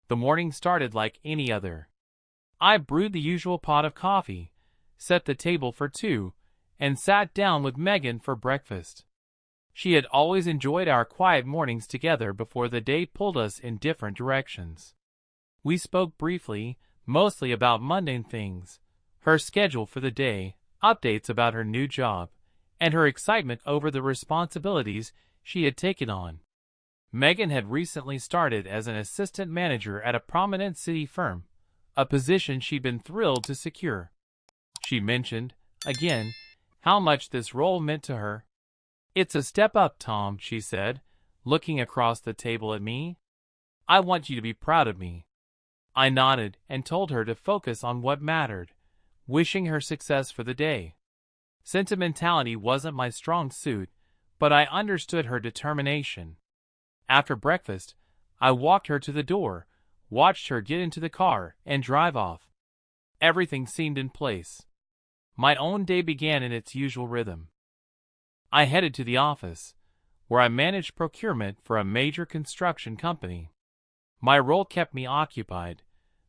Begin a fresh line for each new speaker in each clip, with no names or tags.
The morning started like any other. I brewed the usual pot of coffee, set the table for two, and sat down with Megan for breakfast. She had always enjoyed our quiet mornings together before the day pulled us in different directions. We spoke briefly, mostly about mundane things, her schedule for the day, updates about her new job, and her excitement over the responsibilities she had taken on. Megan had recently started as an assistant manager at a prominent city firm, a position she'd been thrilled to secure. She mentioned, again, how much this role meant to her. "It's a step up, Tom," she said, looking across the table at me. "I want you to be proud of me." I nodded and told her to focus on what mattered, wishing her success for the day. Sentimentality wasn't my strong suit, but I understood her determination. After breakfast, I walked her to the door, watched her get into the car and drive off. Everything seemed in place. My own day began in its usual rhythm. I headed to the office, where I managed procurement for a major construction company. My role kept me occupied.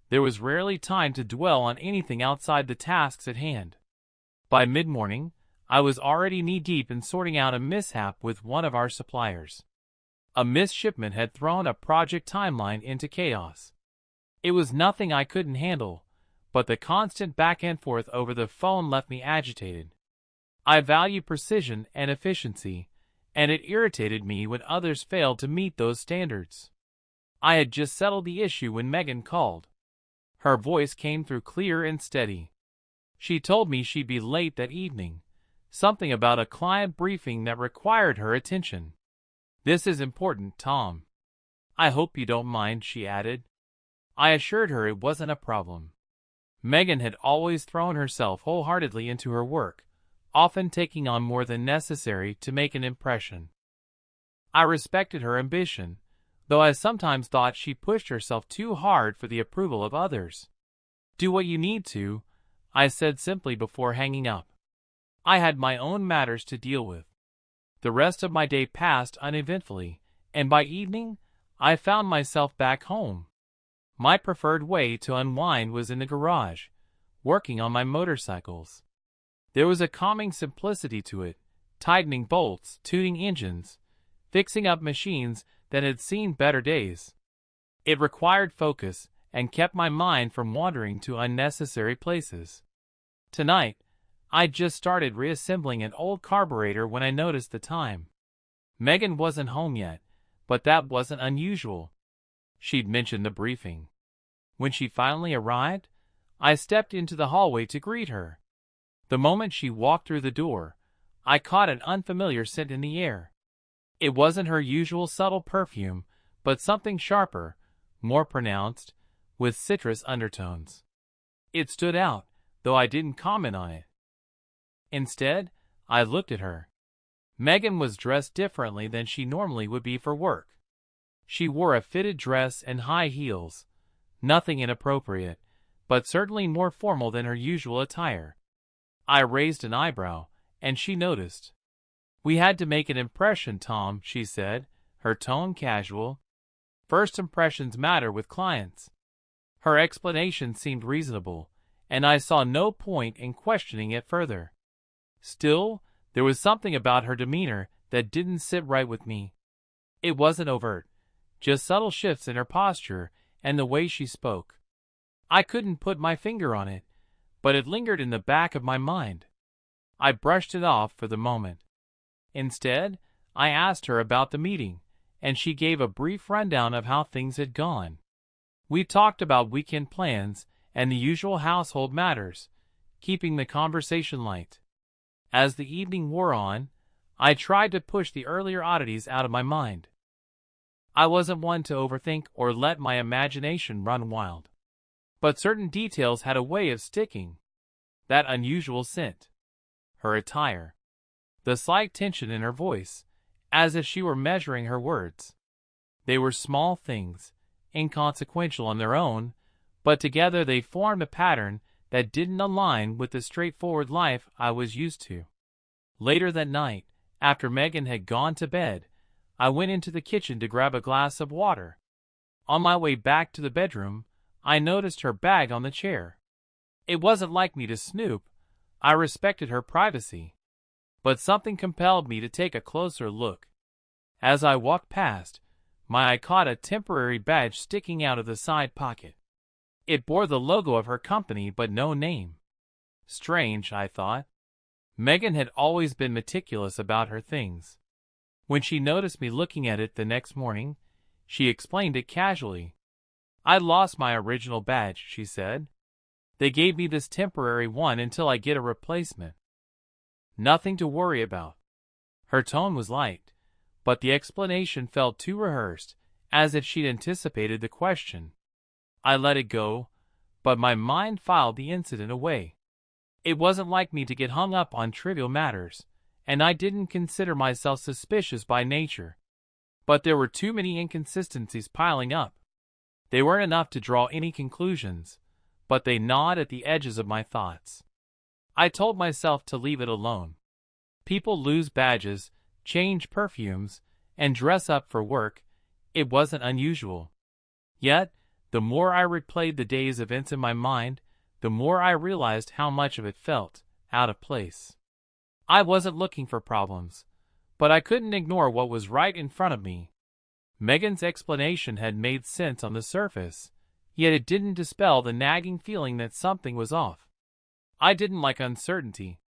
There was rarely time to dwell on anything outside the tasks at hand. By mid-morning, I was already knee-deep in sorting out a mishap with one of our suppliers. A missed shipment had thrown a project timeline into chaos. It was nothing I couldn't handle, but the constant back and forth over the phone left me agitated. I value precision and efficiency, and it irritated me when others failed to meet those standards. I had just settled the issue when Megan called. Her voice came through clear and steady. She told me she'd be late that evening, something about a client briefing that required her attention. "This is important, Tom. I hope you don't mind," she added. I assured her it wasn't a problem. Megan had always thrown herself wholeheartedly into her work, often taking on more than necessary to make an impression. I respected her ambition, though I sometimes thought she pushed herself too hard for the approval of others. "Do what you need to," I said simply before hanging up. I had my own matters to deal with. The rest of my day passed uneventfully, and by evening, I found myself back home. My preferred way to unwind was in the garage, working on my motorcycles. There was a calming simplicity to it, tightening bolts, tuning engines, fixing up machines that had seen better days. It required focus and kept my mind from wandering to unnecessary places. Tonight, I'd just started reassembling an old carburetor when I noticed the time. Megan wasn't home yet, but that wasn't unusual. She'd mentioned the briefing. When she finally arrived, I stepped into the hallway to greet her. The moment she walked through the door, I caught an unfamiliar scent in the air. It wasn't her usual subtle perfume, but something sharper, more pronounced, with citrus undertones. It stood out, though I didn't comment on it. Instead, I looked at her. Megan was dressed differently than she normally would be for work. She wore a fitted dress and high heels, nothing inappropriate, but certainly more formal than her usual attire. I raised an eyebrow, and she noticed. "We had to make an impression, Tom," she said, her tone casual. "First impressions matter with clients." Her explanation seemed reasonable, and I saw no point in questioning it further. Still, there was something about her demeanor that didn't sit right with me. It wasn't overt, just subtle shifts in her posture and the way she spoke. I couldn't put my finger on it, but it lingered in the back of my mind. I brushed it off for the moment. Instead, I asked her about the meeting, and she gave a brief rundown of how things had gone. We talked about weekend plans and the usual household matters, keeping the conversation light. As the evening wore on, I tried to push the earlier oddities out of my mind. I wasn't one to overthink or let my imagination run wild. But certain details had a way of sticking. That unusual scent, her attire, the slight tension in her voice, as if she were measuring her words. They were small things, inconsequential on their own, but together they formed a pattern that didn't align with the straightforward life I was used to. Later that night, after Megan had gone to bed, I went into the kitchen to grab a glass of water. On my way back to the bedroom, I noticed her bag on the chair. It wasn't like me to snoop. I respected her privacy. But something compelled me to take a closer look. As I walked past, my eye caught a temporary badge sticking out of the side pocket. It bore the logo of her company but no name. Strange, I thought. Megan had always been meticulous about her things. When she noticed me looking at it the next morning, she explained it casually. "I lost my original badge," she said. "They gave me this temporary one until I get a replacement. Nothing to worry about." Her tone was light, but the explanation felt too rehearsed, as if she'd anticipated the question. I let it go, but my mind filed the incident away. It wasn't like me to get hung up on trivial matters, and I didn't consider myself suspicious by nature. But there were too many inconsistencies piling up. They weren't enough to draw any conclusions, but they gnawed at the edges of my thoughts. I told myself to leave it alone. People lose badges, change perfumes, and dress up for work. It wasn't unusual. Yet, the more I replayed the day's events in my mind, the more I realized how much of it felt out of place. I wasn't looking for problems, but I couldn't ignore what was right in front of me. Megan's explanation had made sense on the surface, yet it didn't dispel the nagging feeling that something was off. I didn't like uncertainty.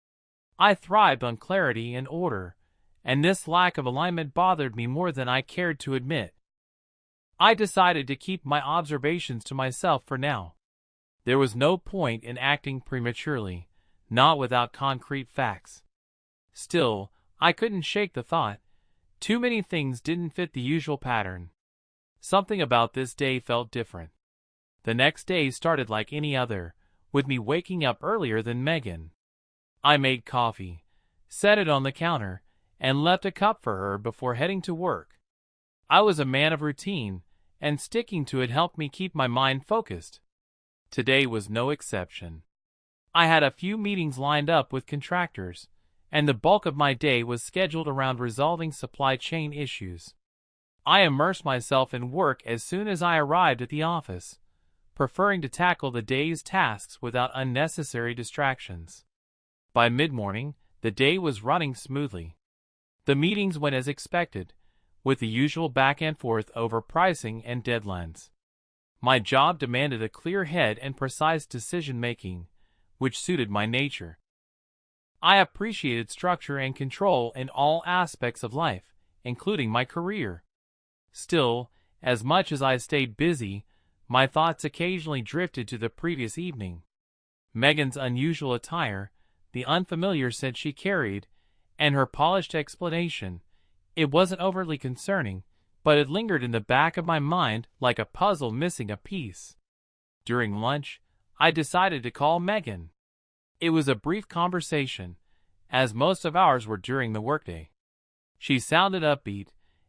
I thrived on clarity and order, and this lack of alignment bothered me more than I cared to admit. I decided to keep my observations to myself for now. There was no point in acting prematurely, not without concrete facts. Still, I couldn't shake the thought. Too many things didn't fit the usual pattern. Something about this day felt different. The next day started like any other, with me waking up earlier than Megan. I made coffee, set it on the counter, and left a cup for her before heading to work. I was a man of routine, and sticking to it helped me keep my mind focused. Today was no exception. I had a few meetings lined up with contractors, and the bulk of my day was scheduled around resolving supply chain issues. I immersed myself in work as soon as I arrived at the office, preferring to tackle the day's tasks without unnecessary distractions. By mid-morning, the day was running smoothly. The meetings went as expected, with the usual back and forth over pricing and deadlines. My job demanded a clear head and precise decision-making, which suited my nature. I appreciated structure and control in all aspects of life, including my career. Still, as much as I stayed busy, my thoughts occasionally drifted to the previous evening. Megan's unusual attire, the unfamiliar scent she carried, and her polished explanation. It wasn't overly concerning, but it lingered in the back of my mind like a puzzle missing a piece. During lunch, I decided to call Megan. It was a brief conversation, as most of ours were during the workday. She sounded upbeat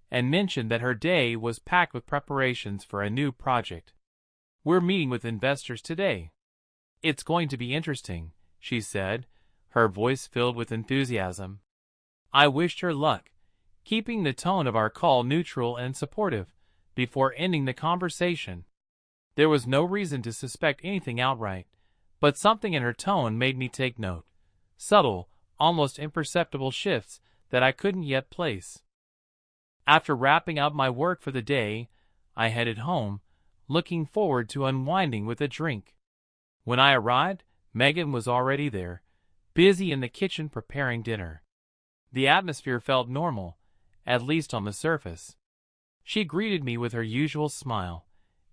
and mentioned that her day was packed with preparations for a new project. "We're meeting with investors today. It's going to be interesting," she said, her voice filled with enthusiasm. I wished her luck, keeping the tone of our call neutral and supportive, before ending the conversation. There was no reason to suspect anything outright, but something in her tone made me take note. Subtle, almost imperceptible shifts that I couldn't yet place. After wrapping up my work for the day, I headed home, looking forward to unwinding with a drink. When I arrived, Megan was already there, busy in the kitchen preparing dinner. The atmosphere felt normal, at least on the surface. She greeted me with her usual smile,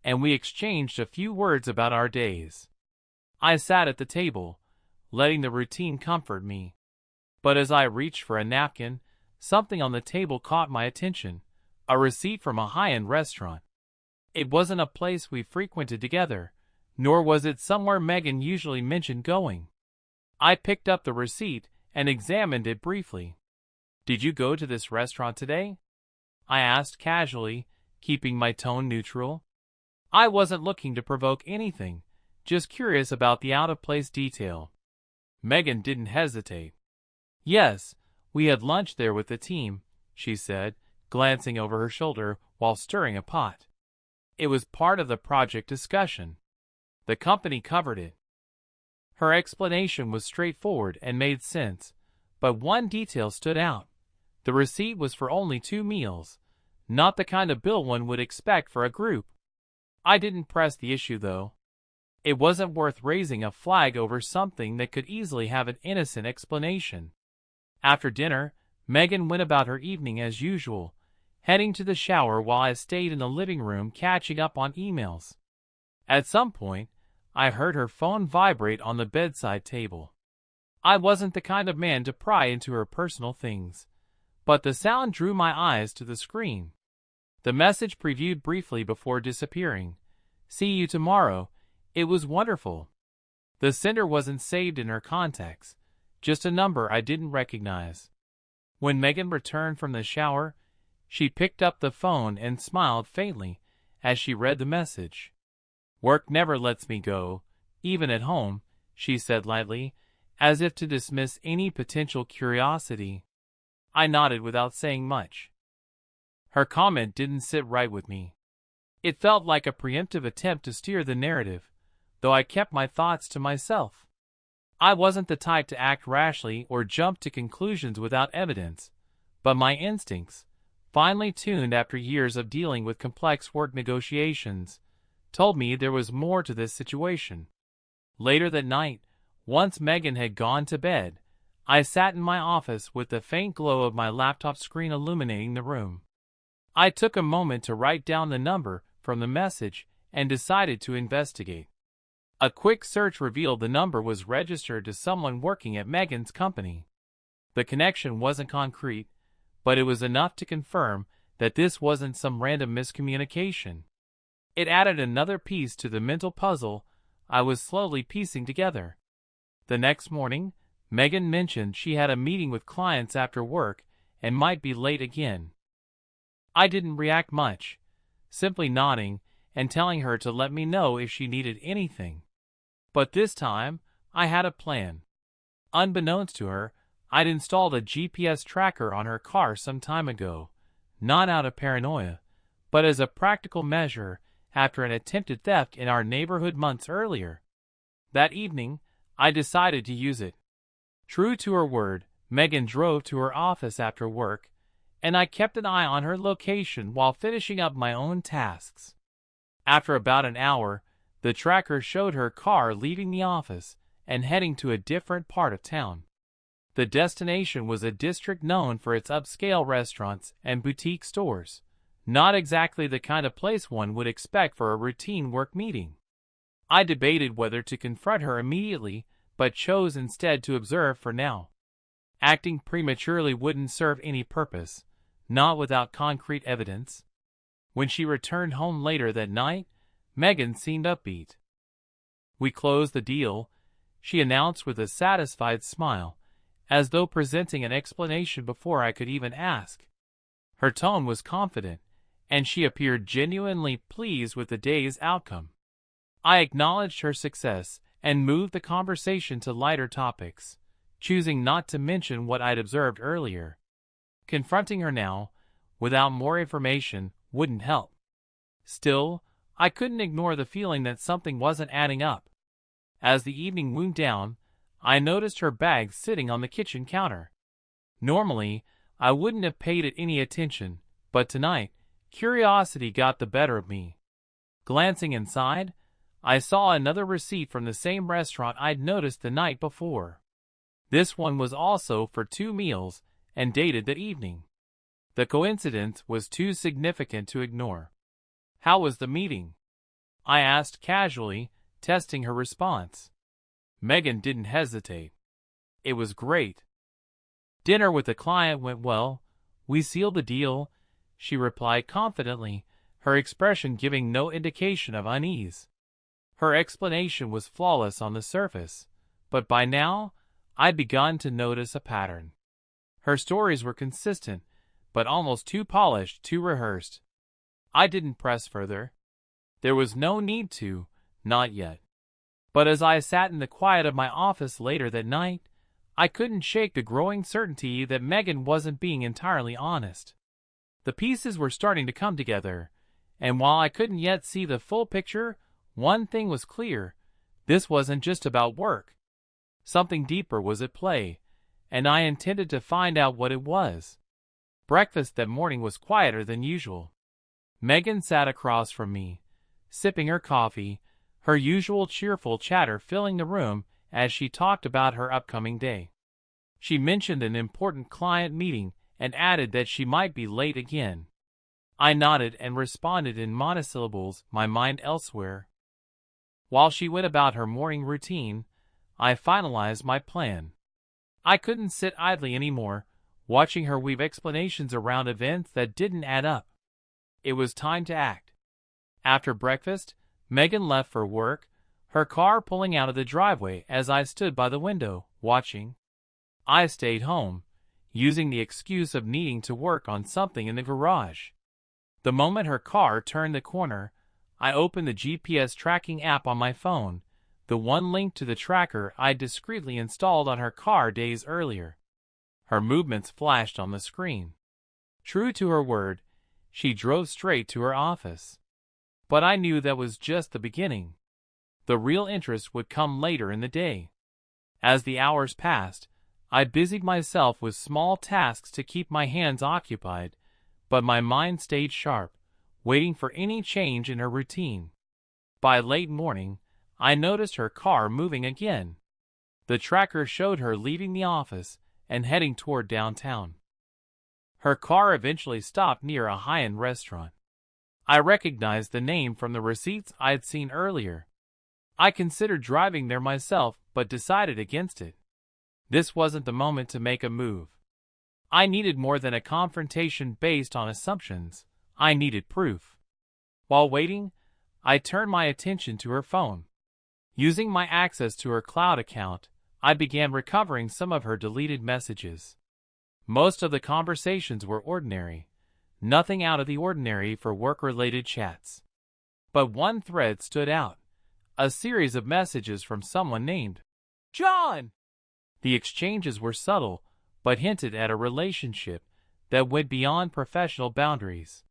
and we exchanged a few words about our days. I sat at the table, letting the routine comfort me. But as I reached for a napkin, something on the table caught my attention, a receipt from a high-end restaurant. It wasn't a place we frequented together, nor was it somewhere Megan usually mentioned going. I picked up the receipt and examined it briefly. "Did you go to this restaurant today?" I asked casually, keeping my tone neutral. I wasn't looking to provoke anything, just curious about the out-of-place detail. Megan didn't hesitate. "Yes, we had lunch there with the team," she said, glancing over her shoulder while stirring a pot. It was part of the project discussion. The company covered it. Her explanation was straightforward and made sense, but one detail stood out. The receipt was for only 2 meals, not the kind of bill one would expect for a group. I didn't press the issue, though. It wasn't worth raising a flag over something that could easily have an innocent explanation. After dinner, Megan went about her evening as usual, heading to the shower while I stayed in the living room catching up on emails. At some point, I heard her phone vibrate on the bedside table. I wasn't the kind of man to pry into her personal things, but the sound drew my eyes to the screen. The message previewed briefly before disappearing. "See you tomorrow. It was wonderful." The sender wasn't saved in her contacts, just a number I didn't recognize. When Megan returned from the shower, she picked up the phone and smiled faintly as she read the message. "Work never lets me go, even at home," she said lightly, as if to dismiss any potential curiosity. I nodded without saying much. Her comment didn't sit right with me. It felt like a preemptive attempt to steer the narrative, though I kept my thoughts to myself. I wasn't the type to act rashly or jump to conclusions without evidence, but my instincts, finely tuned after years of dealing with complex work negotiations, told me there was more to this situation. Later that night, once Megan had gone to bed, I sat in my office with the faint glow of my laptop screen illuminating the room. I took a moment to write down the number from the message and decided to investigate. A quick search revealed the number was registered to someone working at Megan's company. The connection wasn't concrete, but it was enough to confirm that this wasn't some random miscommunication. It added another piece to the mental puzzle I was slowly piecing together. The next morning, Megan mentioned she had a meeting with clients after work and might be late again. I didn't react much, simply nodding and telling her to let me know if she needed anything. But this time, I had a plan. Unbeknownst to her, I'd installed a GPS tracker on her car some time ago, not out of paranoia, but as a practical measure after an attempted theft in our neighborhood months earlier. That evening, I decided to use it. True to her word, Megan drove to her office after work, and I kept an eye on her location while finishing up my own tasks. After about an hour, the tracker showed her car leaving the office and heading to a different part of town. The destination was a district known for its upscale restaurants and boutique stores, not exactly the kind of place one would expect for a routine work meeting. I debated whether to confront her immediately, but chose instead to observe for now. Acting prematurely wouldn't serve any purpose, not without concrete evidence. When she returned home later that night, Megan seemed upbeat. "We closed the deal," she announced with a satisfied smile, as though presenting an explanation before I could even ask. Her tone was confident, and she appeared genuinely pleased with the day's outcome. I acknowledged her success and moved the conversation to lighter topics, choosing not to mention what I'd observed earlier. Confronting her now, without more information, wouldn't help. Still, I couldn't ignore the feeling that something wasn't adding up. As the evening wound down, I noticed her bag sitting on the kitchen counter. Normally, I wouldn't have paid it any attention, but tonight, curiosity got the better of me. Glancing inside, I saw another receipt from the same restaurant I'd noticed the night before. This one was also for 2 meals and dated that evening. The coincidence was too significant to ignore. "How was the meeting?" I asked casually, testing her response. Megan didn't hesitate. "It was great. Dinner with the client went well. We sealed the deal," she replied confidently, her expression giving no indication of unease. Her explanation was flawless on the surface, but by now, I'd begun to notice a pattern. Her stories were consistent, but almost too polished, too rehearsed. I didn't press further. There was no need to, not yet. But as I sat in the quiet of my office later that night, I couldn't shake the growing certainty that Megan wasn't being entirely honest. The pieces were starting to come together, And while I couldn't yet see the full picture, one thing was clear: this wasn't just about work. Something deeper was at play, and I intended to find out what it was. Breakfast that morning was quieter than usual. Megan sat across from me, sipping her coffee, her usual cheerful chatter filling the room as she talked about her upcoming day. She mentioned an important client meeting and added that she might be late again. I nodded and responded in monosyllables, my mind elsewhere. While she went about her morning routine, I finalized my plan. I couldn't sit idly anymore, watching her weave explanations around events that didn't add up. It was time to act. After breakfast, Megan left for work, her car pulling out of the driveway as I stood by the window, watching. I stayed home, using the excuse of needing to work on something in the garage. The moment her car turned the corner, I opened the GPS tracking app on my phone, the one linked to the tracker I'd discreetly installed on her car days earlier. Her movements flashed on the screen. True to her word, she drove straight to her office. But I knew that was just the beginning. The real interest would come later in the day. As the hours passed, I busied myself with small tasks to keep my hands occupied, but my mind stayed sharp, waiting for any change in her routine. By late morning, I noticed her car moving again. The tracker showed her leaving the office and heading toward downtown. Her car eventually stopped near a high-end restaurant. I recognized the name from the receipts I'd seen earlier. I considered driving there myself, but decided against it. This wasn't the moment to make a move. I needed more than a confrontation based on assumptions. I needed proof. While waiting, I turned my attention to her phone. Using my access to her cloud account, I began recovering some of her deleted messages. Most of the conversations were ordinary, nothing out of the ordinary for work-related chats. But one thread stood out, a series of messages from someone named John. The exchanges were subtle, but hinted at a relationship that went beyond professional boundaries.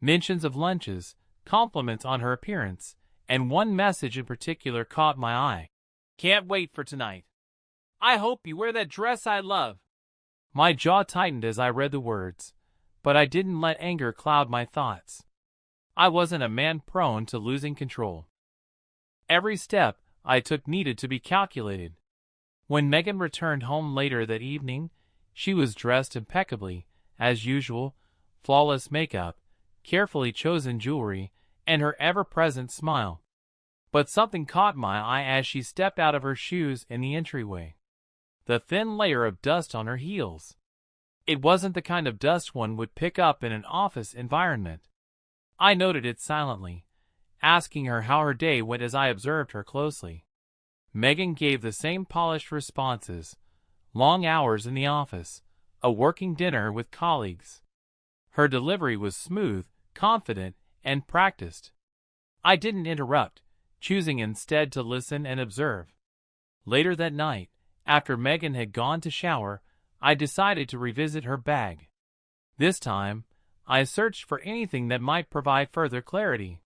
Mentions of lunches, compliments on her appearance, and one message in particular caught my eye. "Can't wait for tonight. I hope you wear that dress I love." My jaw tightened as I read the words, but I didn't let anger cloud my thoughts. I wasn't a man prone to losing control. Every step I took needed to be calculated. When Megan returned home later that evening, she was dressed impeccably, as usual, flawless makeup, carefully chosen jewelry, and her ever-present smile. But something caught my eye as she stepped out of her shoes in the entryway. The thin layer of dust on her heels. It wasn't the kind of dust one would pick up in an office environment. I noted it silently, asking her how her day went as I observed her closely. Megan gave the same polished responses: long hours in the office, a working dinner with colleagues. Her delivery was smooth, confident, and practiced. I didn't interrupt, choosing instead to listen and observe. Later that night, after Megan had gone to shower, I decided to revisit her bag. This time, I searched for anything that might provide further clarity.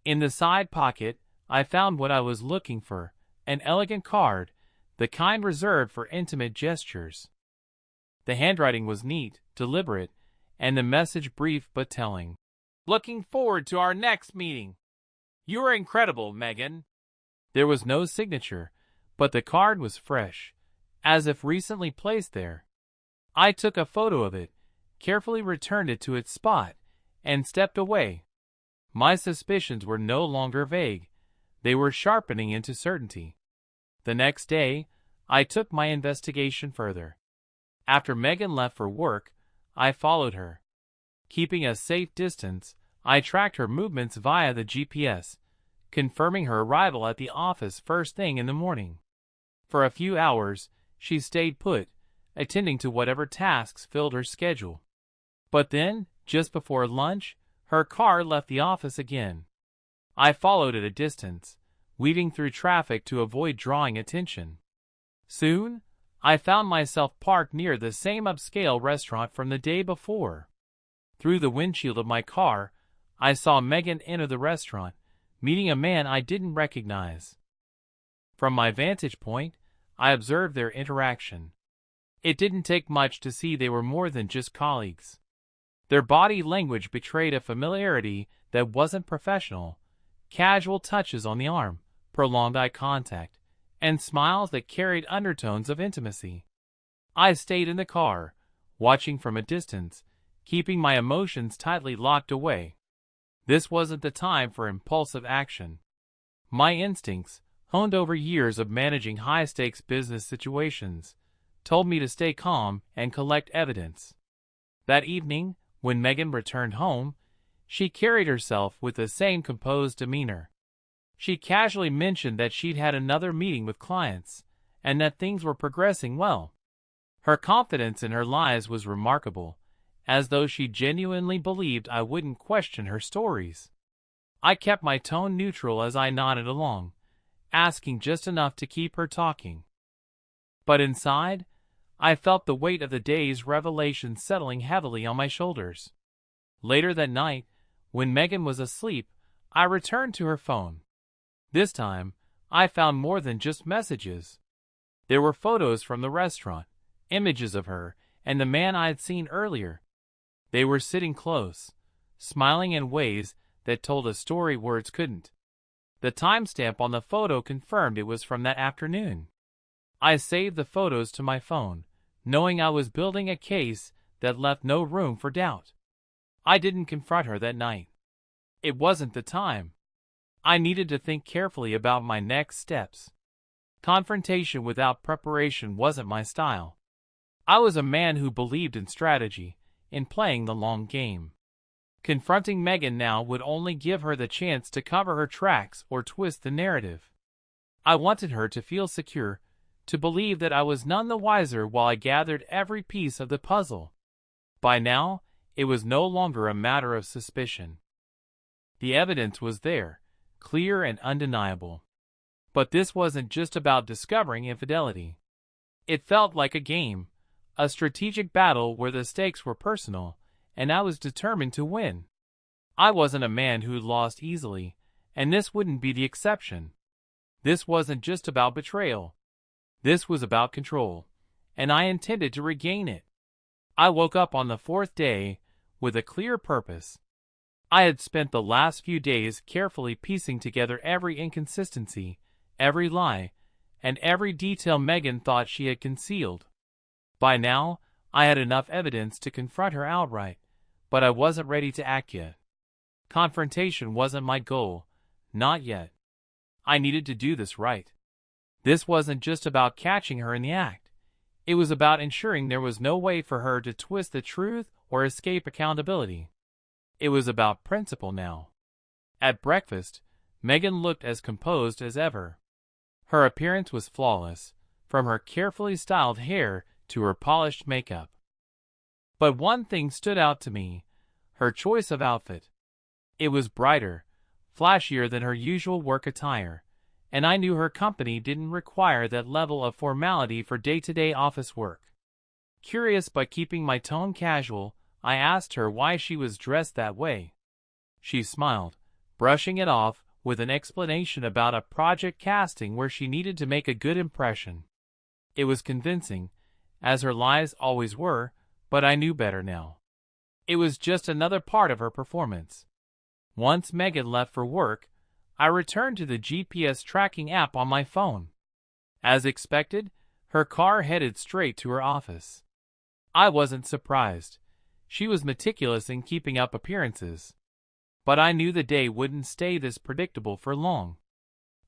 In the side pocket, I found what I was looking for: an elegant card, the kind reserved for intimate gestures. The handwriting was neat, deliberate, and the message brief but telling. "Looking forward to our next meeting. You are incredible, Megan." There was no signature, but the card was fresh, as if recently placed there. I took a photo of it, carefully returned it to its spot, and stepped away. My suspicions were no longer vague. They were sharpening into certainty. The next day, I took my investigation further. After Megan left for work, I followed her. Keeping a safe distance, I tracked her movements via the GPS, confirming her arrival at the office first thing in the morning. For a few hours, she stayed put, attending to whatever tasks filled her schedule. But then, just before lunch, her car left the office again. I followed at a distance, weaving through traffic to avoid drawing attention. Soon, I found myself parked near the same upscale restaurant from the day before. Through the windshield of my car, I saw Megan enter the restaurant, meeting a man I didn't recognize. From my vantage point, I observed their interaction. It didn't take much to see they were more than just colleagues. Their body language betrayed a familiarity that wasn't professional, casual touches on the arm, prolonged eye contact, and smiles that carried undertones of intimacy. I stayed in the car, watching from a distance, keeping my emotions tightly locked away. This wasn't the time for impulsive action. My instincts, honed over years of managing high-stakes business situations, told me to stay calm and collect evidence. That evening, when Megan returned home, she carried herself with the same composed demeanor. She casually mentioned that she'd had another meeting with clients, and that things were progressing well. Her confidence in her lies was remarkable, as though she genuinely believed I wouldn't question her stories. I kept my tone neutral as I nodded along, asking just enough to keep her talking. But inside, I felt the weight of the day's revelation settling heavily on my shoulders. Later that night, when Megan was asleep, I returned to her phone. This time, I found more than just messages. There were photos from the restaurant, images of her and the man I had seen earlier. They were sitting close, smiling in ways that told a story words couldn't. The timestamp on the photo confirmed it was from that afternoon. I saved the photos to my phone, knowing I was building a case that left no room for doubt. I didn't confront her that night. It wasn't the time. I needed to think carefully about my next steps. Confrontation without preparation wasn't my style. I was a man who believed in strategy, in playing the long game. Confronting Megan now would only give her the chance to cover her tracks or twist the narrative. I wanted her to feel secure, to believe that I was none the wiser while I gathered every piece of the puzzle. By now, it was no longer a matter of suspicion. The evidence was there, clear and undeniable. But this wasn't just about discovering infidelity. It felt like a game, a strategic battle where the stakes were personal, and I was determined to win. I wasn't a man who lost easily, and this wouldn't be the exception. This wasn't just about betrayal. This was about control, and I intended to regain it. I woke up on the fourth day with a clear purpose. I had spent the last few days carefully piecing together every inconsistency, every lie, and every detail Megan thought she had concealed. By now, I had enough evidence to confront her outright, but I wasn't ready to act yet. Confrontation wasn't my goal, not yet. I needed to do this right. This wasn't just about catching her in the act. It was about ensuring there was no way for her to twist the truth or escape accountability. It was about principle now. At breakfast, Megan looked as composed as ever. Her appearance was flawless, from her carefully styled hair to her polished makeup. But one thing stood out to me, her choice of outfit. It was brighter, flashier than her usual work attire, and I knew her company didn't require that level of formality for day-to-day office work. Curious but keeping my tone casual, I asked her why she was dressed that way. She smiled, brushing it off with an explanation about a project casting where she needed to make a good impression. It was convincing, as her lies always were, but I knew better now. It was just another part of her performance. Once Megan left for work, I returned to the GPS tracking app on my phone. As expected, her car headed straight to her office. I wasn't surprised. She was meticulous in keeping up appearances. But I knew the day wouldn't stay this predictable for long.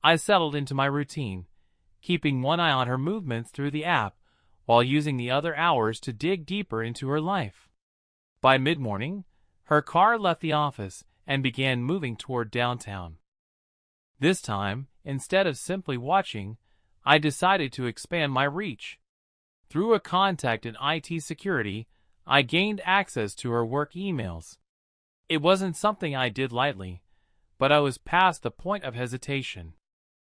I settled into my routine, keeping one eye on her movements through the app, while using the other hours to dig deeper into her life. By mid-morning, her car left the office and began moving toward downtown. This time, instead of simply watching, I decided to expand my reach. Through a contact in IT security, I gained access to her work emails. It wasn't something I did lightly, but I was past the point of hesitation.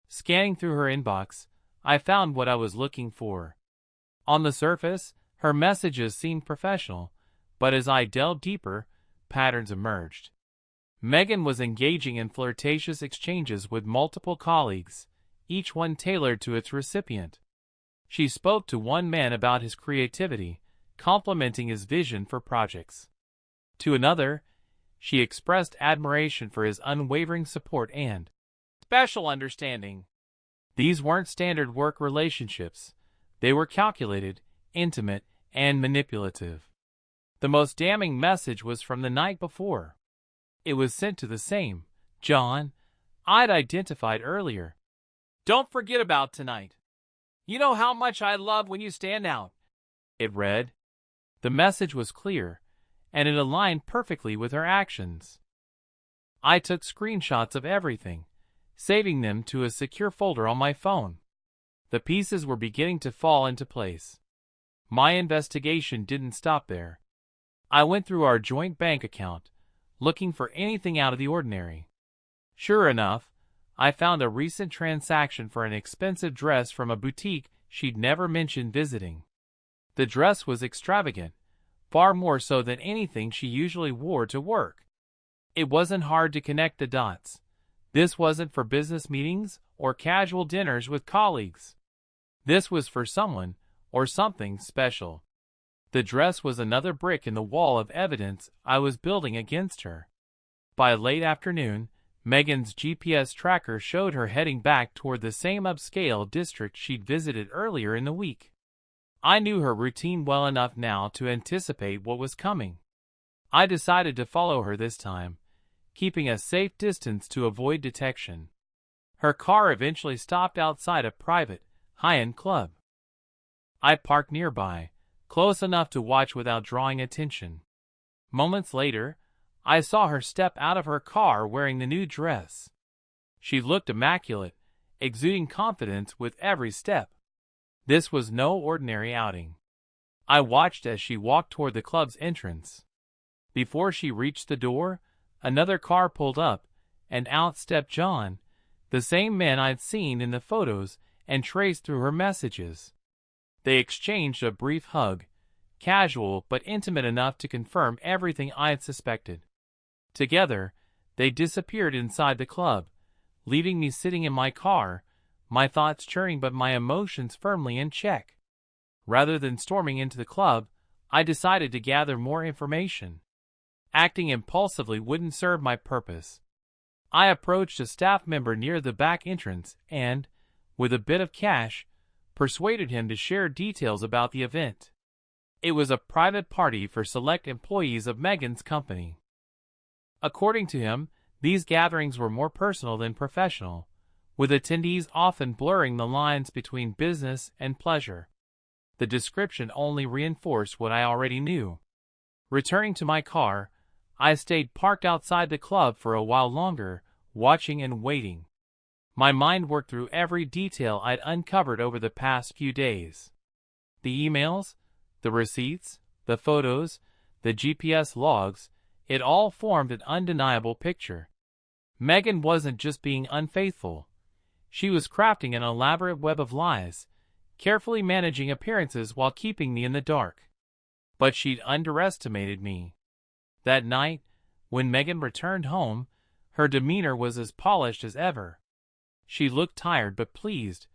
Scanning through her inbox, I found what I was looking for. On the surface, her messages seemed professional, but as I delved deeper, patterns emerged. Megan was engaging in flirtatious exchanges with multiple colleagues, each one tailored to its recipient. She spoke to one man about his creativity, complimenting his vision for projects. To another, she expressed admiration for his unwavering support and special understanding. These weren't standard work relationships. They were calculated, intimate, and manipulative. The most damning message was from the night before. It was sent to the same John I'd identified earlier. "Don't forget about tonight. You know how much I love when you stand out," it read. The message was clear, and it aligned perfectly with her actions. I took screenshots of everything, saving them to a secure folder on my phone. The pieces were beginning to fall into place. My investigation didn't stop there. I went through our joint bank account, looking for anything out of the ordinary. Sure enough, I found a recent transaction for an expensive dress from a boutique she'd never mentioned visiting. The dress was extravagant, far more so than anything she usually wore to work. It wasn't hard to connect the dots. This wasn't for business meetings or casual dinners with colleagues. This was for someone or something special. The dress was another brick in the wall of evidence I was building against her. By late afternoon, Megan's GPS tracker showed her heading back toward the same upscale district she'd visited earlier in the week. I knew her routine well enough now to anticipate what was coming. I decided to follow her this time, keeping a safe distance to avoid detection. Her car eventually stopped outside a private, high-end club. I parked nearby, close enough to watch without drawing attention. Moments later, I saw her step out of her car wearing the new dress. She looked immaculate, exuding confidence with every step. This was no ordinary outing. I watched as she walked toward the club's entrance. Before she reached the door, another car pulled up, and out stepped John, the same man I'd seen in the photos and traced through her messages. They exchanged a brief hug, casual but intimate enough to confirm everything I had suspected. Together, they disappeared inside the club, leaving me sitting in my car, my thoughts churning but my emotions firmly in check. Rather than storming into the club, I decided to gather more information. Acting impulsively wouldn't serve my purpose. I approached a staff member near the back entrance and, with a bit of cash, persuaded him to share details about the event. It was a private party for select employees of Megan's company. According to him, these gatherings were more personal than professional, with attendees often blurring the lines between business and pleasure. The description only reinforced what I already knew. Returning to my car, I stayed parked outside the club for a while longer, watching and waiting. My mind worked through every detail I'd uncovered over the past few days. The emails, the receipts, the photos, the GPS logs, it all formed an undeniable picture. Megan wasn't just being unfaithful. She was crafting an elaborate web of lies, carefully managing appearances while keeping me in the dark. But she'd underestimated me. That night, when Megan returned home, her demeanor was as polished as ever. She looked tired but pleased,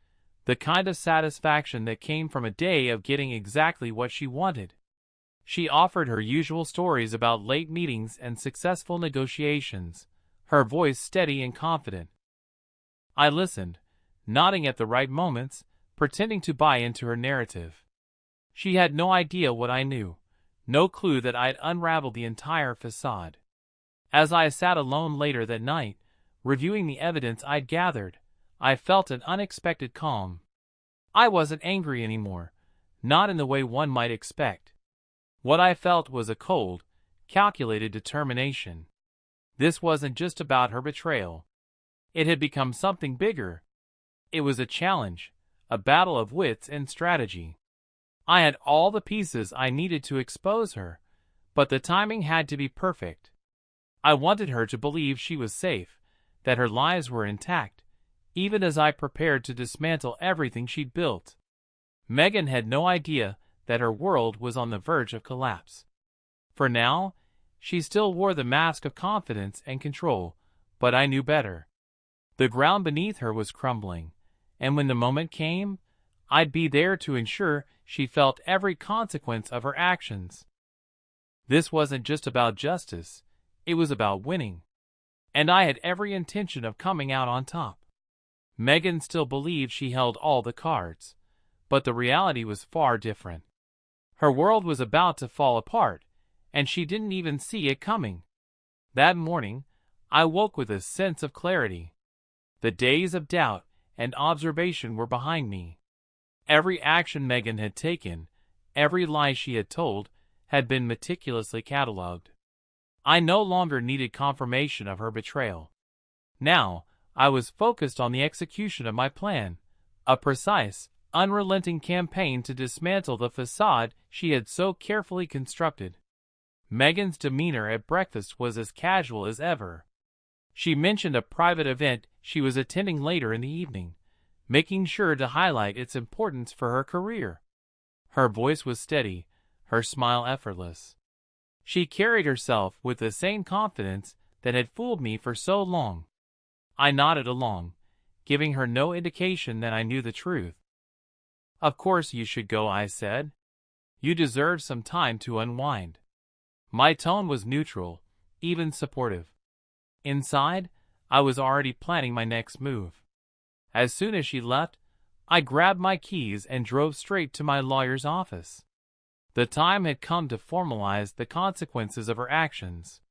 the kind of satisfaction that came from a day of getting exactly what she wanted. She offered her usual stories about late meetings and successful negotiations, her voice steady and confident. I listened, nodding at the right moments, pretending to buy into her narrative. She had no idea what I knew, no clue that I'd unraveled the entire facade. As I sat alone later that night, reviewing the evidence I'd gathered, I felt an unexpected calm. I wasn't angry anymore, not in the way one might expect. What I felt was a cold, calculated determination. This wasn't just about her betrayal. It had become something bigger. It was a challenge, a battle of wits and strategy. I had all the pieces I needed to expose her, but the timing had to be perfect. I wanted her to believe she was safe, that her lives were intact, even as I prepared to dismantle everything she'd built. Megan had no idea that her world was on the verge of collapse. For now, She still wore the mask of confidence and control, but I knew better. The ground beneath her was crumbling, and when the moment came, I'd be there to ensure she felt every consequence of her actions. This wasn't just about justice, it was about winning. And I had every intention of coming out on top. Megan still believed she held all the cards, but the reality was far different. Her world was about to fall apart, and she didn't even see it coming. That morning, I woke with a sense of clarity. The days of doubt and observation were behind me. Every action Megan had taken, every lie she had told, had been meticulously catalogued. I no longer needed confirmation of her betrayal. Now, I was focused on the execution of my plan, a precise, unrelenting campaign to dismantle the facade she had so carefully constructed. Megan's demeanor at breakfast was as casual as ever. She mentioned a private event she was attending later in the evening, making sure to highlight its importance for her career. Her voice was steady, her smile effortless. She carried herself with the same confidence that had fooled me for so long. I nodded along, giving her no indication that I knew the truth. "Of course you should go," I said. "You deserve some time to unwind." My tone was neutral, even supportive. Inside, I was already planning my next move. As soon as she left, I grabbed my keys and drove straight to my lawyer's office. The time had come to formalize the consequences of her actions.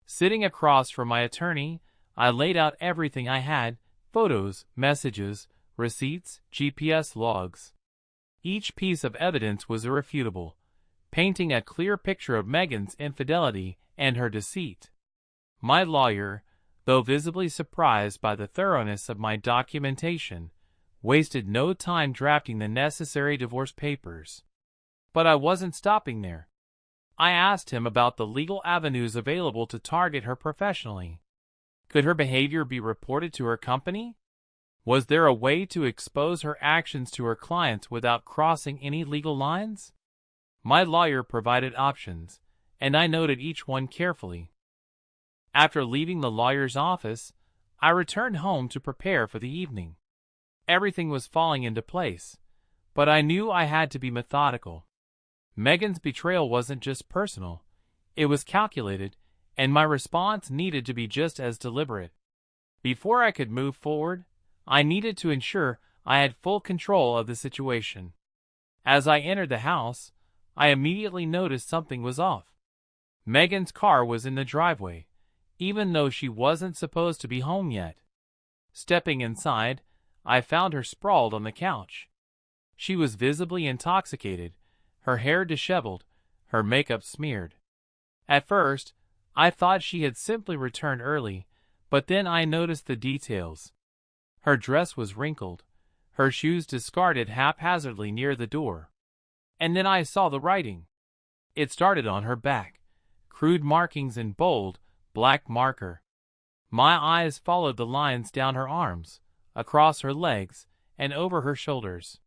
Sitting across from my attorney, I laid out everything I had: photos, messages, receipts, GPS logs. Each piece of evidence was irrefutable, painting a clear picture of Megan's infidelity and her deceit. My lawyer, though visibly surprised by the thoroughness of my documentation, wasted no time drafting the necessary divorce papers. But I wasn't stopping there. I asked him about the legal avenues available to target her professionally. Could her behavior be reported to her company? Was there a way to expose her actions to her clients without crossing any legal lines? My lawyer provided options, and I noted each one carefully. After leaving the lawyer's office, I returned home to prepare for the evening. Everything was falling into place, but I knew I had to be methodical. Megan's betrayal wasn't just personal, it was calculated, and my response needed to be just as deliberate. Before I could move forward, I needed to ensure I had full control of the situation. As I entered the house, I immediately noticed something was off. Megan's car was in the driveway, even though she wasn't supposed to be home yet. Stepping inside, I found her sprawled on the couch. She was visibly intoxicated, her hair disheveled, her makeup smeared. At first, I thought she had simply returned early, but then I noticed the details. Her dress was wrinkled, her shoes discarded haphazardly near the door. And then I saw the writing. It started on her back, crude markings in bold, black marker. My eyes followed the lines down her arms, across her legs, and over her shoulders.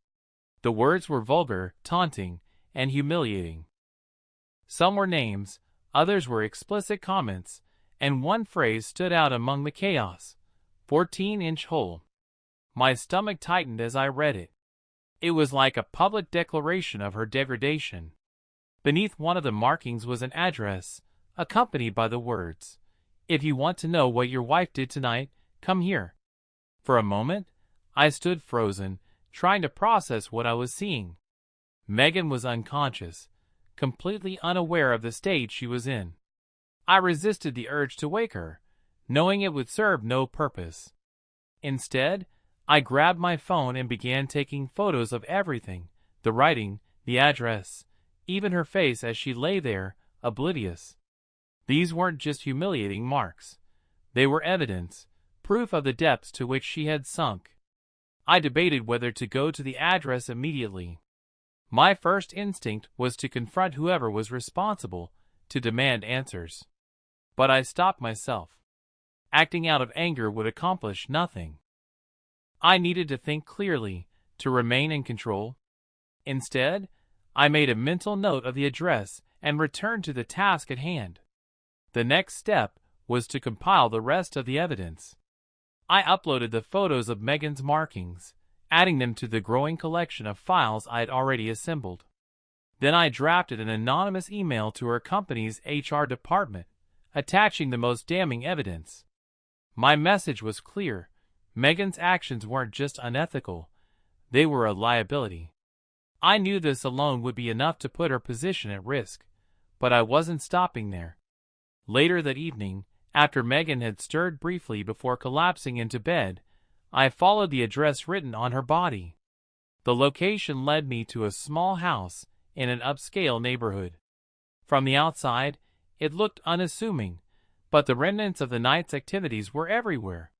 The words were vulgar, taunting, and humiliating. Some were names, others were explicit comments, and one phrase stood out among the chaos: 14-inch hole. My stomach tightened as I read it. It was like a public declaration of her degradation. Beneath one of the markings was an address, accompanied by the words, "If you want to know what your wife did tonight, come here." For a moment, I stood frozen, trying to process what I was seeing. Megan was unconscious, completely unaware of the state she was in. I resisted the urge to wake her, knowing it would serve no purpose. Instead, I grabbed my phone and began taking photos of everything: the writing, the address, even her face as she lay there, oblivious. These weren't just humiliating marks. They were evidence, proof of the depths to which she had sunk. I debated whether to go to the address immediately. My first instinct was to confront whoever was responsible, to demand answers. But I stopped myself. Acting out of anger would accomplish nothing. I needed to think clearly, to remain in control. Instead, I made a mental note of the address and returned to the task at hand. The next step was to compile the rest of the evidence. I uploaded the photos of Megan's markings, adding them to the growing collection of files I had already assembled. Then I drafted an anonymous email to her company's HR department, attaching the most damning evidence. My message was clear. Megan's actions weren't just unethical, they were a liability. I knew this alone would be enough to put her position at risk, but I wasn't stopping there. Later that evening, after Megan had stirred briefly before collapsing into bed, I followed the address written on her body. The location led me to a small house in an upscale neighborhood. From the outside, it looked unassuming, but the remnants of the night's activities were everywhere.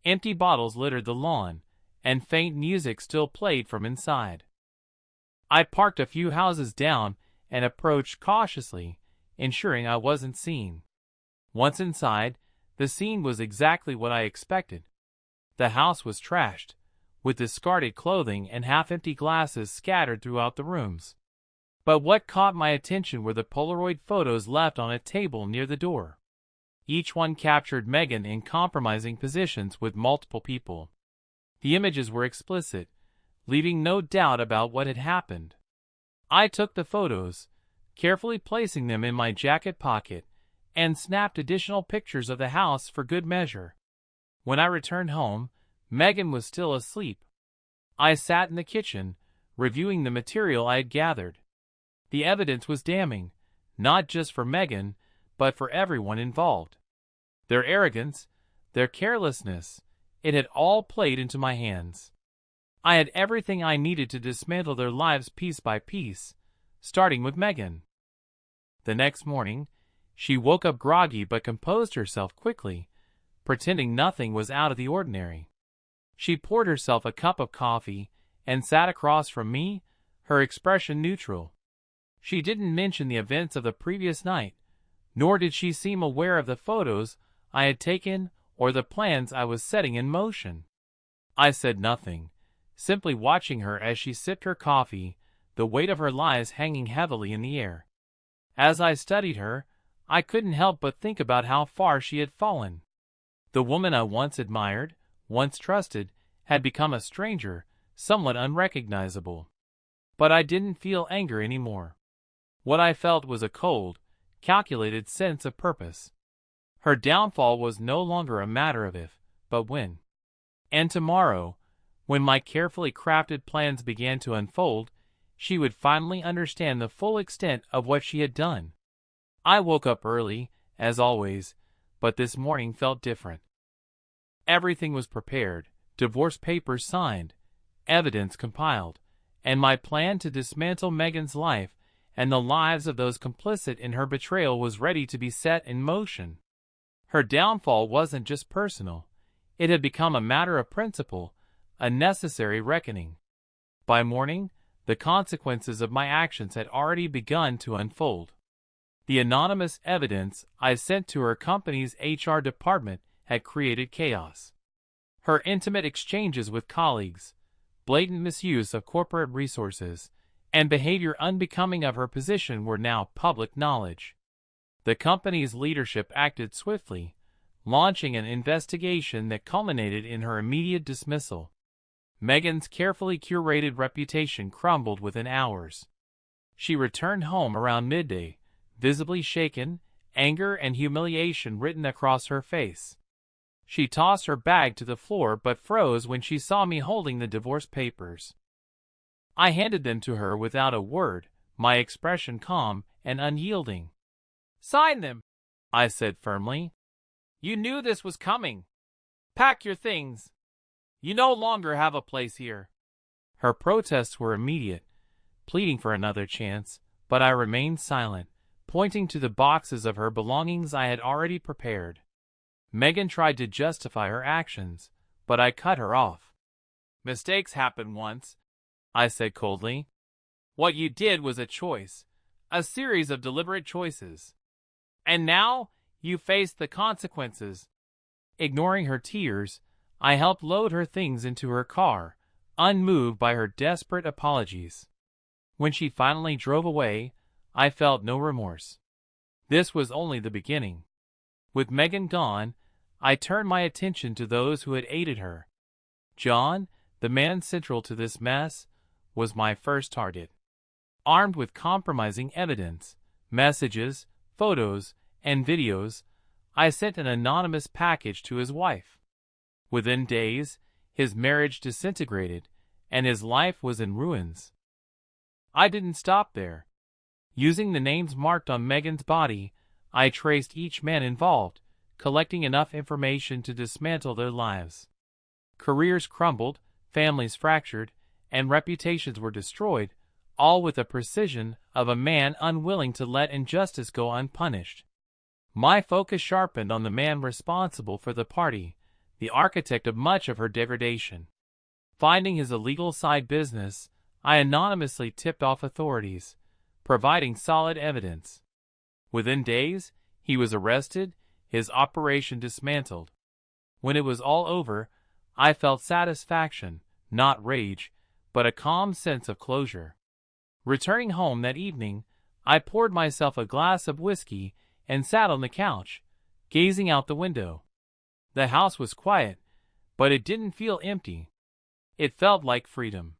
Empty bottles littered the lawn, and faint music still played from inside. I parked a few houses down and approached cautiously, ensuring I wasn't seen. Once inside, the scene was exactly what I expected. The house was trashed, with discarded clothing and half-empty glasses scattered throughout the rooms. But what caught my attention were the Polaroid photos left on a table near the door. Each one captured Megan in compromising positions with multiple people. The images were explicit, leaving no doubt about what had happened. I took the photos, carefully placing them in my jacket pocket, and snapped additional pictures of the house for good measure. When I returned home, Megan was still asleep. I sat in the kitchen, reviewing the material I had gathered. The evidence was damning, not just for Megan, but for everyone involved. Their arrogance, their carelessness, it had all played into my hands. I had everything I needed to dismantle their lives piece by piece, starting with Megan. The next morning, she woke up groggy but composed herself quickly, pretending nothing was out of the ordinary. She poured herself a cup of coffee and sat across from me, her expression neutral. She didn't mention the events of the previous night, nor did she seem aware of the photos I had taken or the plans I was setting in motion. I said nothing, simply watching her as she sipped her coffee, the weight of her lies hanging heavily in the air. As I studied her, I couldn't help but think about how far she had fallen. The woman I once admired, once trusted, had become a stranger, somewhat unrecognizable. But I didn't feel anger anymore. What I felt was a cold, calculated sense of purpose. Her downfall was no longer a matter of if, but when. And tomorrow, when my carefully crafted plans began to unfold, she would finally understand the full extent of what she had done. I woke up early, as always, but this morning felt different. Everything was prepared, divorce papers signed, evidence compiled, and my plan to dismantle Megan's life and the lives of those complicit in her betrayal was ready to be set in motion. Her downfall wasn't just personal. It had become a matter of principle, a necessary reckoning. By morning, the consequences of my actions had already begun to unfold. The anonymous evidence I sent to her company's HR department had created chaos. Her intimate exchanges with colleagues, blatant misuse of corporate resources, and behavior unbecoming of her position were now public knowledge. The company's leadership acted swiftly, launching an investigation that culminated in her immediate dismissal. Megan's carefully curated reputation crumbled within hours. She returned home around midday, visibly shaken, anger and humiliation written across her face. She tossed her bag to the floor but froze when she saw me holding the divorce papers. I handed them to her without a word, my expression calm and unyielding. "Sign them," I said firmly. "You knew this was coming. Pack your things. You no longer have a place here." Her protests were immediate, pleading for another chance, but I remained silent, pointing to the boxes of her belongings I had already prepared. Megan tried to justify her actions, but I cut her off. "Mistakes happen once," I said coldly. "What you did was a choice, a series of deliberate choices. And now you face the consequences." Ignoring her tears, I helped load her things into her car, unmoved by her desperate apologies. When she finally drove away, I felt no remorse. This was only the beginning. With Megan gone, I turned my attention to those who had aided her. John, the man central to this mess, was my first target. Armed with compromising evidence, messages, photos, and videos, I sent an anonymous package to his wife. Within days, his marriage disintegrated, and his life was in ruins. I didn't stop there. Using the names marked on Megan's body, I traced each man involved, collecting enough information to dismantle their lives. Careers crumbled, families fractured, and reputations were destroyed, all with the precision of a man unwilling to let injustice go unpunished. My focus sharpened on the man responsible for the party, the architect of much of her degradation. Finding his illegal side business, I anonymously tipped off authorities, providing solid evidence. Within days, he was arrested, his operation dismantled. When it was all over, I felt satisfaction, not rage, but a calm sense of closure. Returning home that evening, I poured myself a glass of whiskey and sat on the couch, gazing out the window. The house was quiet, but it didn't feel empty. It felt like freedom.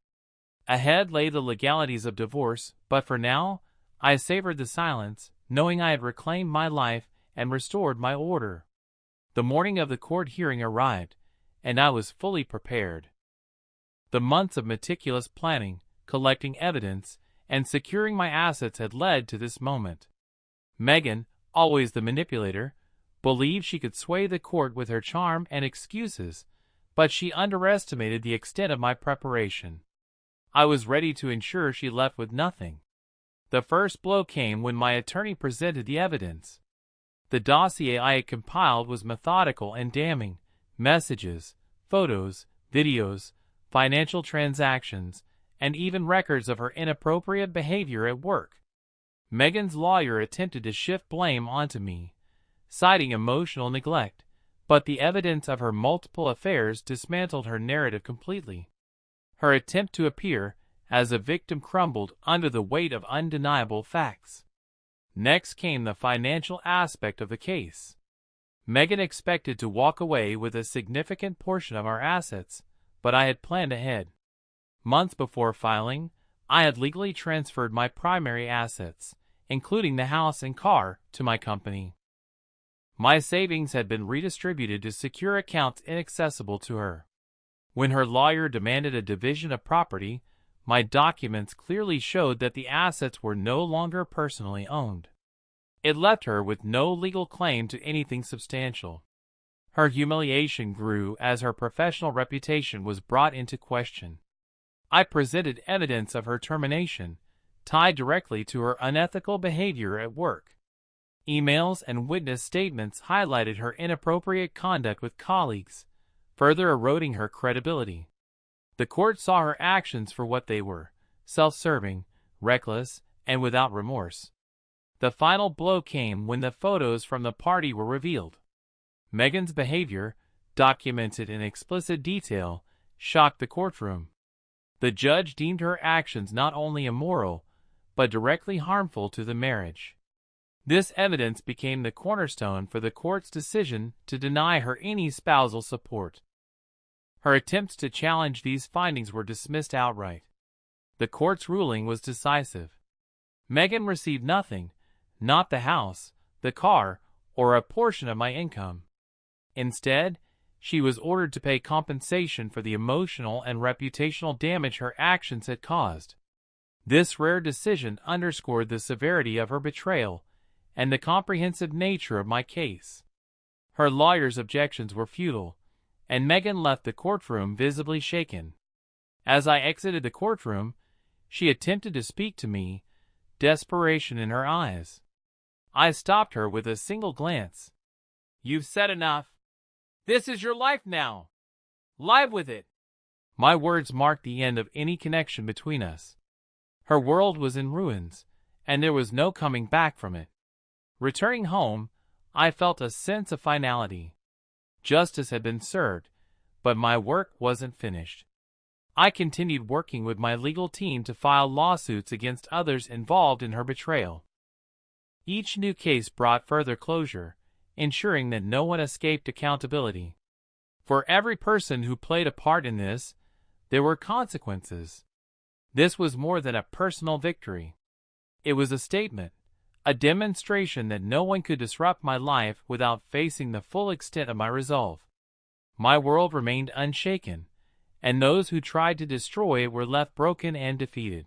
Ahead lay the legalities of divorce, but for now, I savored the silence, knowing I had reclaimed my life and restored my order. The morning of the court hearing arrived, and I was fully prepared. The months of meticulous planning, collecting evidence, and securing my assets had led to this moment. Megan, always the manipulator, believed she could sway the court with her charm and excuses, but she underestimated the extent of my preparation. I was ready to ensure she left with nothing. The first blow came when my attorney presented the evidence. The dossier I had compiled was methodical and damning: messages, photos, videos, financial transactions, and even records of her inappropriate behavior at work. Megan's lawyer attempted to shift blame onto me, citing emotional neglect, but the evidence of her multiple affairs dismantled her narrative completely. Her attempt to appear as a victim crumbled under the weight of undeniable facts. Next came the financial aspect of the case. Megan expected to walk away with a significant portion of our assets, but I had planned ahead. Months before filing, I had legally transferred my primary assets, including the house and car, to my company. My savings had been redistributed to secure accounts inaccessible to her. When her lawyer demanded a division of property, my documents clearly showed that the assets were no longer personally owned. It left her with no legal claim to anything substantial. Her humiliation grew as her professional reputation was brought into question. I presented evidence of her termination, tied directly to her unethical behavior at work. Emails and witness statements highlighted her inappropriate conduct with colleagues, further eroding her credibility. The court saw her actions for what they were: self-serving, reckless, and without remorse. The final blow came when the photos from the party were revealed. Megan's behavior, documented in explicit detail, shocked the courtroom. The judge deemed her actions not only immoral, but directly harmful to the marriage. This evidence became the cornerstone for the court's decision to deny her any spousal support. Her attempts to challenge these findings were dismissed outright. The court's ruling was decisive. Megan received nothing, not the house, the car, or a portion of my income. Instead, she was ordered to pay compensation for the emotional and reputational damage her actions had caused. This rare decision underscored the severity of her betrayal and the comprehensive nature of my case. Her lawyer's objections were futile, and Megan left the courtroom visibly shaken. As I exited the courtroom, she attempted to speak to me, desperation in her eyes. I stopped her with a single glance. "You've said enough. This is your life now. Live with it." My words marked the end of any connection between us. Her world was in ruins, and there was no coming back from it. Returning home, I felt a sense of finality. Justice had been served, but my work wasn't finished. I continued working with my legal team to file lawsuits against others involved in her betrayal. Each new case brought further closure, ensuring that no one escaped accountability. For every person who played a part in this, there were consequences. This was more than a personal victory. It was a statement, a demonstration that no one could disrupt my life without facing the full extent of my resolve. My world remained unshaken, and those who tried to destroy it were left broken and defeated.